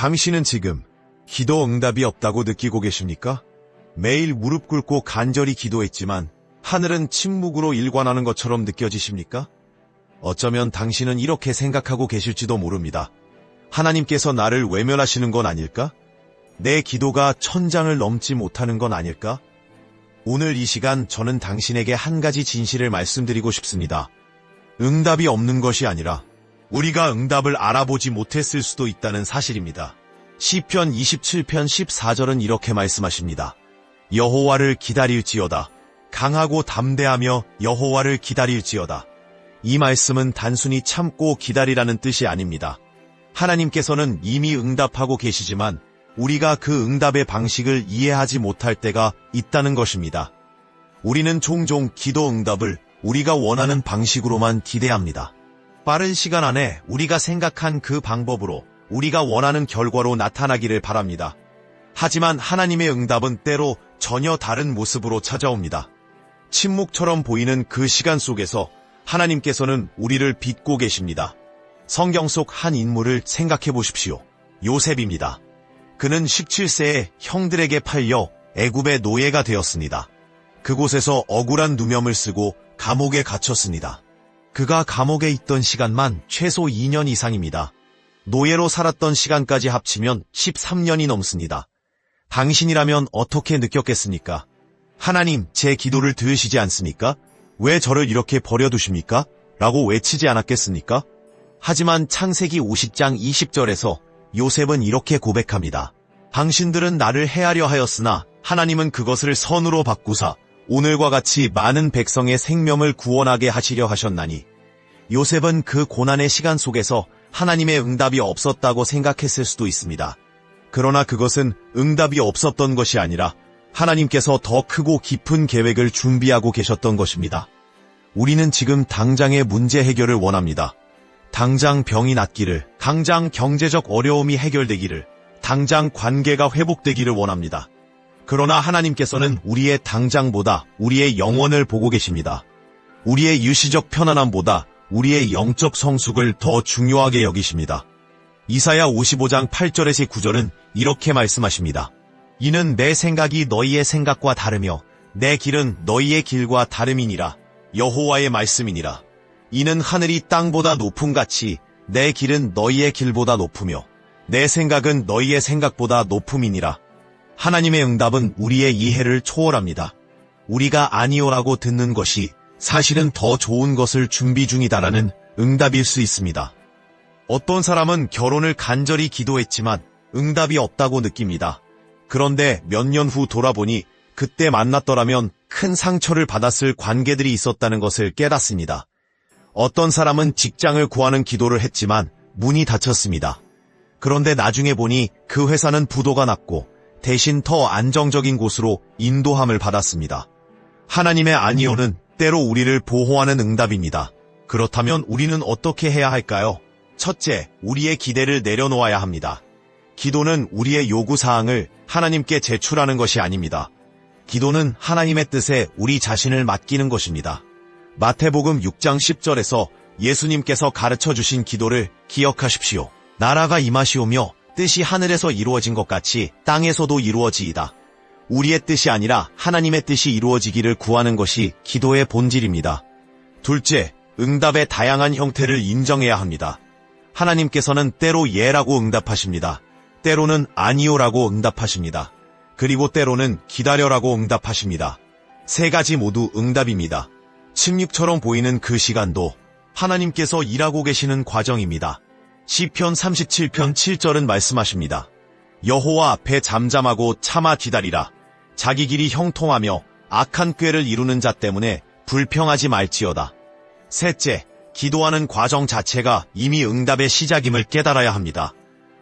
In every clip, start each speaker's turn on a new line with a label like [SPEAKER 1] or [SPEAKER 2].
[SPEAKER 1] 당신은 지금 기도 응답이 없다고 느끼고 계십니까? 매일 무릎 꿇고 간절히 기도했지만 하늘은 침묵으로 일관하는 것처럼 느껴지십니까? 어쩌면 당신은 이렇게 생각하고 계실지도 모릅니다. 하나님께서 나를 외면하시는 건 아닐까? 내 기도가 천장을 넘지 못하는 건 아닐까? 오늘 이 시간 저는 당신에게 한 가지 진실을 말씀드리고 싶습니다. 응답이 없는 것이 아니라 우리가 응답을 알아보지 못했을 수도 있다는 사실입니다. 시편 27편 14절은 이렇게 말씀하십니다. 여호와를 기다릴지어다. 강하고 담대하며 여호와를 기다릴지어다. 이 말씀은 단순히 참고 기다리라는 뜻이 아닙니다. 하나님께서는 이미 응답하고 계시지만 우리가 그 응답의 방식을 이해하지 못할 때가 있다는 것입니다. 우리는 종종 기도 응답을 우리가 원하는 방식으로만 기대합니다. 빠른 시간 안에 우리가 생각한 그 방법으로 우리가 원하는 결과로 나타나기를 바랍니다. 하지만 하나님의 응답은 때로 전혀 다른 모습으로 찾아옵니다. 침묵처럼 보이는 그 시간 속에서 하나님께서는 우리를 빚고 계십니다. 성경 속 한 인물을 생각해 보십시오. 요셉입니다. 그는 17세에 형들에게 팔려 애굽의 노예가 되었습니다. 그곳에서 억울한 누명을 쓰고 감옥에 갇혔습니다. 그가 감옥에 있던 시간만 최소 2년 이상입니다. 노예로 살았던 시간까지 합치면 13년이 넘습니다. 당신이라면 어떻게 느꼈겠습니까? 하나님, 제 기도를 들으시지 않습니까? 왜 저를 이렇게 버려두십니까? 라고 외치지 않았겠습니까? 하지만 창세기 50장 20절에서 요셉은 이렇게 고백합니다. 당신들은 나를 해하려 하였으나 하나님은 그것을 선으로 바꾸사 오늘과 같이 많은 백성의 생명을 구원하게 하시려 하셨나니. 요셉은 그 고난의 시간 속에서 하나님의 응답이 없었다고 생각했을 수도 있습니다. 그러나 그것은 응답이 없었던 것이 아니라 하나님께서 더 크고 깊은 계획을 준비하고 계셨던 것입니다. 우리는 지금 당장의 문제 해결을 원합니다. 당장 병이 낫기를, 당장 경제적 어려움이 해결되기를, 당장 관계가 회복되기를 원합니다. 그러나 하나님께서는 우리의 당장보다 우리의 영원을 보고 계십니다. 우리의 유시적 편안함보다 우리의 영적 성숙을 더 중요하게 여기십니다. 이사야 55장 8절에서 9절은 이렇게 말씀하십니다. 이는 내 생각이 너희의 생각과 다르며 내 길은 너희의 길과 다름이니라. 여호와의 말씀이니라. 이는 하늘이 땅보다 높음같이 내 길은 너희의 길보다 높으며 내 생각은 너희의 생각보다 높음이니라. 하나님의 응답은 우리의 이해를 초월합니다. 우리가 아니오라고 듣는 것이 사실은 더 좋은 것을 준비 중이다라는 응답일 수 있습니다. 어떤 사람은 결혼을 간절히 기도했지만 응답이 없다고 느낍니다. 그런데 몇 년 후 돌아보니 그때 만났더라면 큰 상처를 받았을 관계들이 있었다는 것을 깨닫습니다. 어떤 사람은 직장을 구하는 기도를 했지만 문이 닫혔습니다. 그런데 나중에 보니 그 회사는 부도가 났고 대신 더 안정적인 곳으로 인도함을 받았습니다. 하나님의 아니오는 때로 우리를 보호하는 응답입니다. 그렇다면 우리는 어떻게 해야 할까요? 첫째, 우리의 기대를 내려놓아야 합니다. 기도는 우리의 요구사항을 하나님께 제출하는 것이 아닙니다. 기도는 하나님의 뜻에 우리 자신을 맡기는 것입니다. 마태복음 6장 10절에서 예수님께서 가르쳐 주신 기도를 기억하십시오. 나라가 임하시오며 뜻이 하늘에서 이루어진 것 같이 땅에서도 이루어지이다. 우리의 뜻이 아니라 하나님의 뜻이 이루어지기를 구하는 것이 기도의 본질입니다. 둘째, 응답의 다양한 형태를 인정해야 합니다. 하나님께서는 때로 예라고 응답하십니다. 때로는 아니오라고 응답하십니다. 그리고 때로는 기다려라고 응답하십니다. 세 가지 모두 응답입니다. 침묵처럼 보이는 그 시간도 하나님께서 일하고 계시는 과정입니다. 시편 37편 7절은 말씀하십니다. 여호와 앞에 잠잠하고 참아 기다리라. 자기 길이 형통하며 악한 꾀를 이루는 자 때문에 불평하지 말지어다. 셋째, 기도하는 과정 자체가 이미 응답의 시작임을 깨달아야 합니다.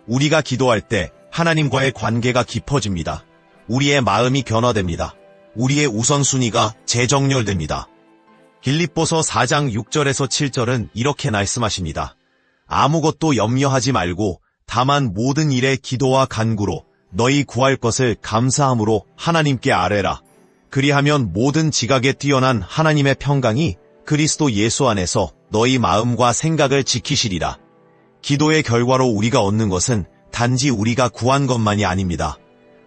[SPEAKER 1] 우리가 기도할 때 하나님과의 관계가 깊어집니다. 우리의 마음이 변화됩니다. 우리의 우선순위가 재정렬됩니다. 빌립보서 4장 6절에서 7절은 이렇게 말씀하십니다. 아무것도 염려하지 말고 다만 모든 일에 기도와 간구로 너희 구할 것을 감사함으로 하나님께 아뢰라. 그리하면 모든 지각에 뛰어난 하나님의 평강이 그리스도 예수 안에서 너희 마음과 생각을 지키시리라. 기도의 결과로 우리가 얻는 것은 단지 우리가 구한 것만이 아닙니다.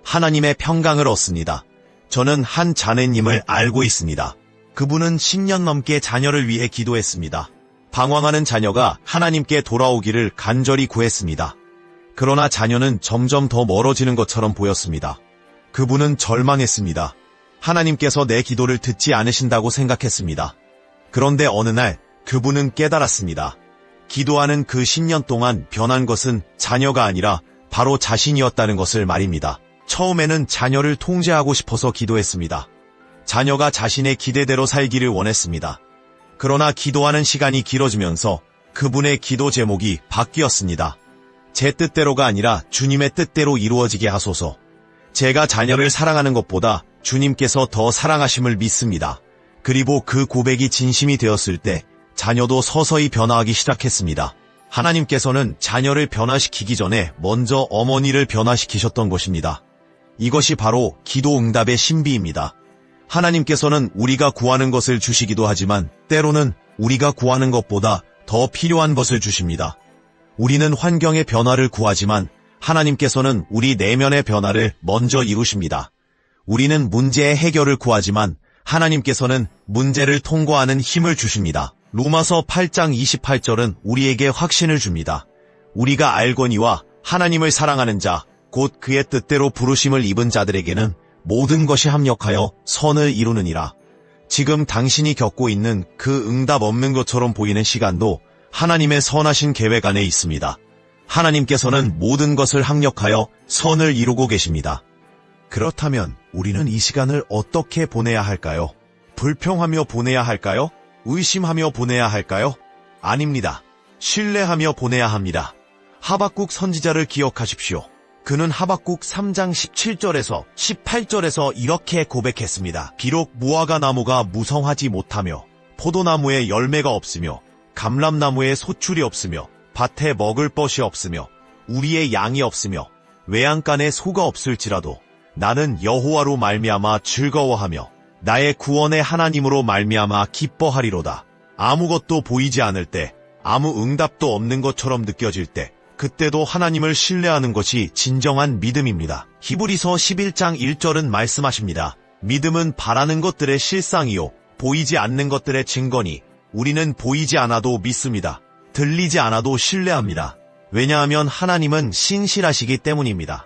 [SPEAKER 1] 하나님의 평강을 얻습니다. 저는 한 자매님을 알고 있습니다. 그분은 10년 넘게 자녀를 위해 기도했습니다. 방황하는 자녀가 하나님께 돌아오기를 간절히 구했습니다. 그러나 자녀는 점점 더 멀어지는 것처럼 보였습니다. 그분은 절망했습니다. 하나님께서 내 기도를 듣지 않으신다고 생각했습니다. 그런데 어느 날 그분은 깨달았습니다. 기도하는 그 10년 동안 변한 것은 자녀가 아니라 바로 자신이었다는 것을 말입니다. 처음에는 자녀를 통제하고 싶어서 기도했습니다. 자녀가 자신의 기대대로 살기를 원했습니다. 그러나 기도하는 시간이 길어지면서 그분의 기도 제목이 바뀌었습니다. 제 뜻대로가 아니라 주님의 뜻대로 이루어지게 하소서. 제가 자녀를 사랑하는 것보다 주님께서 더 사랑하심을 믿습니다. 그리고 그 고백이 진심이 되었을 때 자녀도 서서히 변화하기 시작했습니다. 하나님께서는 자녀를 변화시키기 전에 먼저 어머니를 변화시키셨던 것입니다. 이것이 바로 기도 응답의 신비입니다. 하나님께서는 우리가 구하는 것을 주시기도 하지만 때로는 우리가 구하는 것보다 더 필요한 것을 주십니다. 우리는 환경의 변화를 구하지만 하나님께서는 우리 내면의 변화를 먼저 이루십니다. 우리는 문제의 해결을 구하지만 하나님께서는 문제를 통과하는 힘을 주십니다. 로마서 8장 28절은 우리에게 확신을 줍니다. 우리가 알거니와 하나님을 사랑하는 자, 곧 그의 뜻대로 부르심을 입은 자들에게는 모든 것이 합력하여 선을 이루느니라. 지금 당신이 겪고 있는 그 응답 없는 것처럼 보이는 시간도 하나님의 선하신 계획 안에 있습니다. 하나님께서는 모든 것을 합력하여 선을 이루고 계십니다. 그렇다면 우리는 이 시간을 어떻게 보내야 할까요? 불평하며 보내야 할까요? 의심하며 보내야 할까요? 아닙니다. 신뢰하며 보내야 합니다. 하박국 선지자를 기억하십시오. 그는 하박국 3장 17절에서 18절에서 이렇게 고백했습니다. 비록 무화과 나무가 무성하지 못하며 포도나무에 열매가 없으며 감람나무에 소출이 없으며 밭에 먹을 것이 없으며 우리의 양이 없으며 외양간에 소가 없을지라도 나는 여호와로 말미암아 즐거워하며 나의 구원의 하나님으로 말미암아 기뻐하리로다. 아무것도 보이지 않을 때, 아무 응답도 없는 것처럼 느껴질 때 그때도 하나님을 신뢰하는 것이 진정한 믿음입니다. 히브리서 11장 1절은 말씀하십니다. 믿음은 바라는 것들의 실상이요 보이지 않는 것들의 증거니 우리는 보이지 않아도 믿습니다. 들리지 않아도 신뢰합니다. 왜냐하면 하나님은 신실하시기 때문입니다.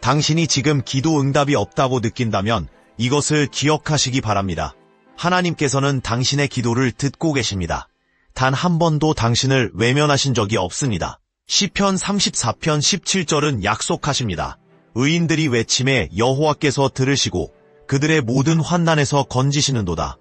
[SPEAKER 1] 당신이 지금 기도 응답이 없다고 느낀다면 이것을 기억하시기 바랍니다. 하나님께서는 당신의 기도를 듣고 계십니다. 단 한 번도 당신을 외면하신 적이 없습니다. 시편 34편 17절은 약속하십니다. 의인들이 외침에 여호와께서 들으시고 그들의 모든 환난에서 건지시는도다.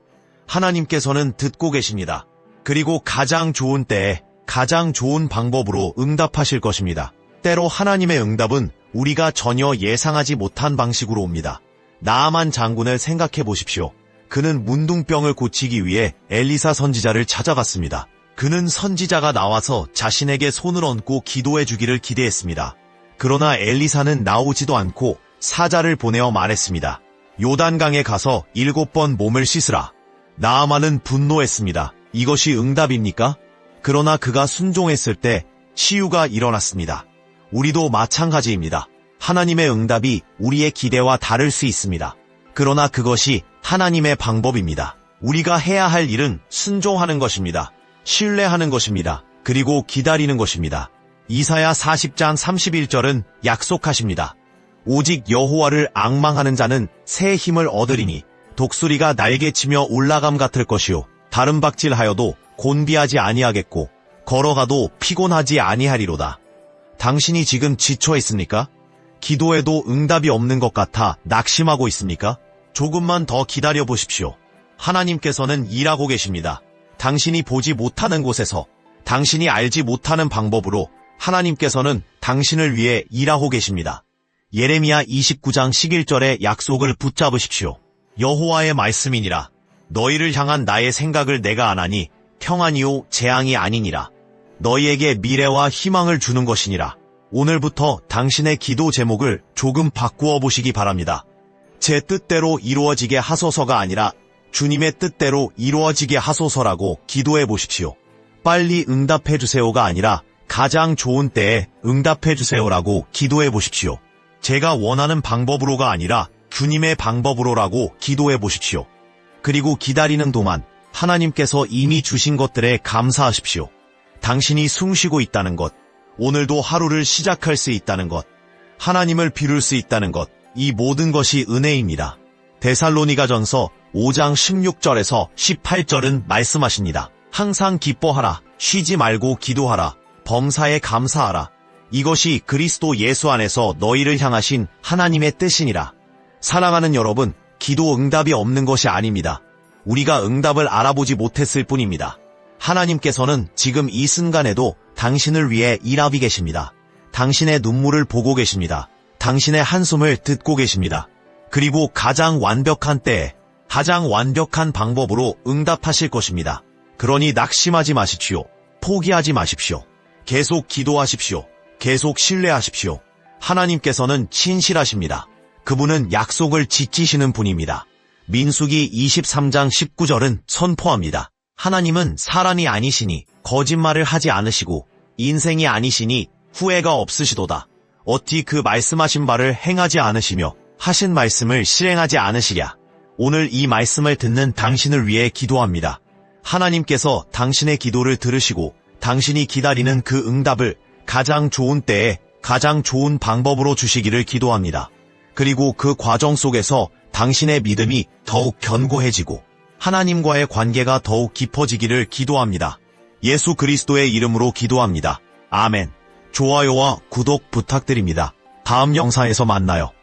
[SPEAKER 1] 하나님께서는 듣고 계십니다. 그리고 가장 좋은 때에 가장 좋은 방법으로 응답하실 것입니다. 때로 하나님의 응답은 우리가 전혀 예상하지 못한 방식으로 옵니다. 나아만 장군을 생각해 보십시오. 그는 문둥병을 고치기 위해 엘리사 선지자를 찾아갔습니다. 그는 선지자가 나와서 자신에게 손을 얹고 기도해 주기를 기대했습니다. 그러나 엘리사는 나오지도 않고 사자를 보내어 말했습니다. 요단강에 가서 7번 몸을 씻으라. 나아만은 분노했습니다. 이것이 응답입니까? 그러나 그가 순종했을 때 치유가 일어났습니다. 우리도 마찬가지입니다. 하나님의 응답이 우리의 기대와 다를 수 있습니다. 그러나 그것이 하나님의 방법입니다. 우리가 해야 할 일은 순종하는 것입니다. 신뢰하는 것입니다. 그리고 기다리는 것입니다. 이사야 40장 31절은 약속하십니다. 오직 여호와를 앙망하는 자는 새 힘을 얻으리니 독수리가 날개치며 올라감 같을 것이요 다른 박질하여도 곤비하지 아니하겠고 걸어가도 피곤하지 아니하리로다. 당신이 지금 지쳐 있습니까? 기도에도 응답이 없는 것 같아 낙심하고 있습니까? 조금만 더 기다려 보십시오. 하나님께서는 일하고 계십니다. 당신이 보지 못하는 곳에서 당신이 알지 못하는 방법으로 하나님께서는 당신을 위해 일하고 계십니다. 예레미야 29장 11절의 약속을 붙잡으십시오. 여호와의 말씀이니라. 너희를 향한 나의 생각을 내가 아나니 평안이요 재앙이 아니니라. 너희에게 미래와 희망을 주는 것이니라. 오늘부터 당신의 기도 제목을 조금 바꾸어 보시기 바랍니다. 제 뜻대로 이루어지게 하소서가 아니라 주님의 뜻대로 이루어지게 하소서라고 기도해 보십시오. 빨리 응답해 주세요가 아니라 가장 좋은 때에 응답해 주세요라고 기도해 보십시오. 제가 원하는 방법으로가 아니라 주님의 방법으로라고 기도해 보십시오. 그리고 기다리는 동안 하나님께서 이미 주신 것들에 감사하십시오. 당신이 숨쉬고 있다는 것, 오늘도 하루를 시작할 수 있다는 것, 하나님을 비룰 수 있다는 것, 이 모든 것이 은혜입니다. 데살로니가전서 5장 16절에서 18절은 말씀하십니다. 항상 기뻐하라, 쉬지 말고 기도하라, 범사에 감사하라. 이것이 그리스도 예수 안에서 너희를 향하신 하나님의 뜻이니라. 사랑하는 여러분, 기도 응답이 없는 것이 아닙니다. 우리가 응답을 알아보지 못했을 뿐입니다. 하나님께서는 지금 이 순간에도 당신을 위해 일하고 계십니다. 당신의 눈물을 보고 계십니다. 당신의 한숨을 듣고 계십니다. 그리고 가장 완벽한 때에 가장 완벽한 방법으로 응답하실 것입니다. 그러니 낙심하지 마십시오. 포기하지 마십시오. 계속 기도하십시오. 계속 신뢰하십시오. 하나님께서는 친실하십니다. 그분은 약속을 지키시는 분입니다. 민수기 23장 19절은 선포합니다. 하나님은 사람이 아니시니 거짓말을 하지 않으시고 인생이 아니시니 후회가 없으시도다. 어찌 그 말씀하신 바를 행하지 않으시며 하신 말씀을 실행하지 않으시랴. 오늘 이 말씀을 듣는 당신을 위해 기도합니다. 하나님께서 당신의 기도를 들으시고 당신이 기다리는 그 응답을 가장 좋은 때에 가장 좋은 방법으로 주시기를 기도합니다. 그리고 그 과정 속에서 당신의 믿음이 더욱 견고해지고 하나님과의 관계가 더욱 깊어지기를 기도합니다. 예수 그리스도의 이름으로 기도합니다. 아멘. 좋아요와 구독 부탁드립니다. 다음 영상에서 만나요.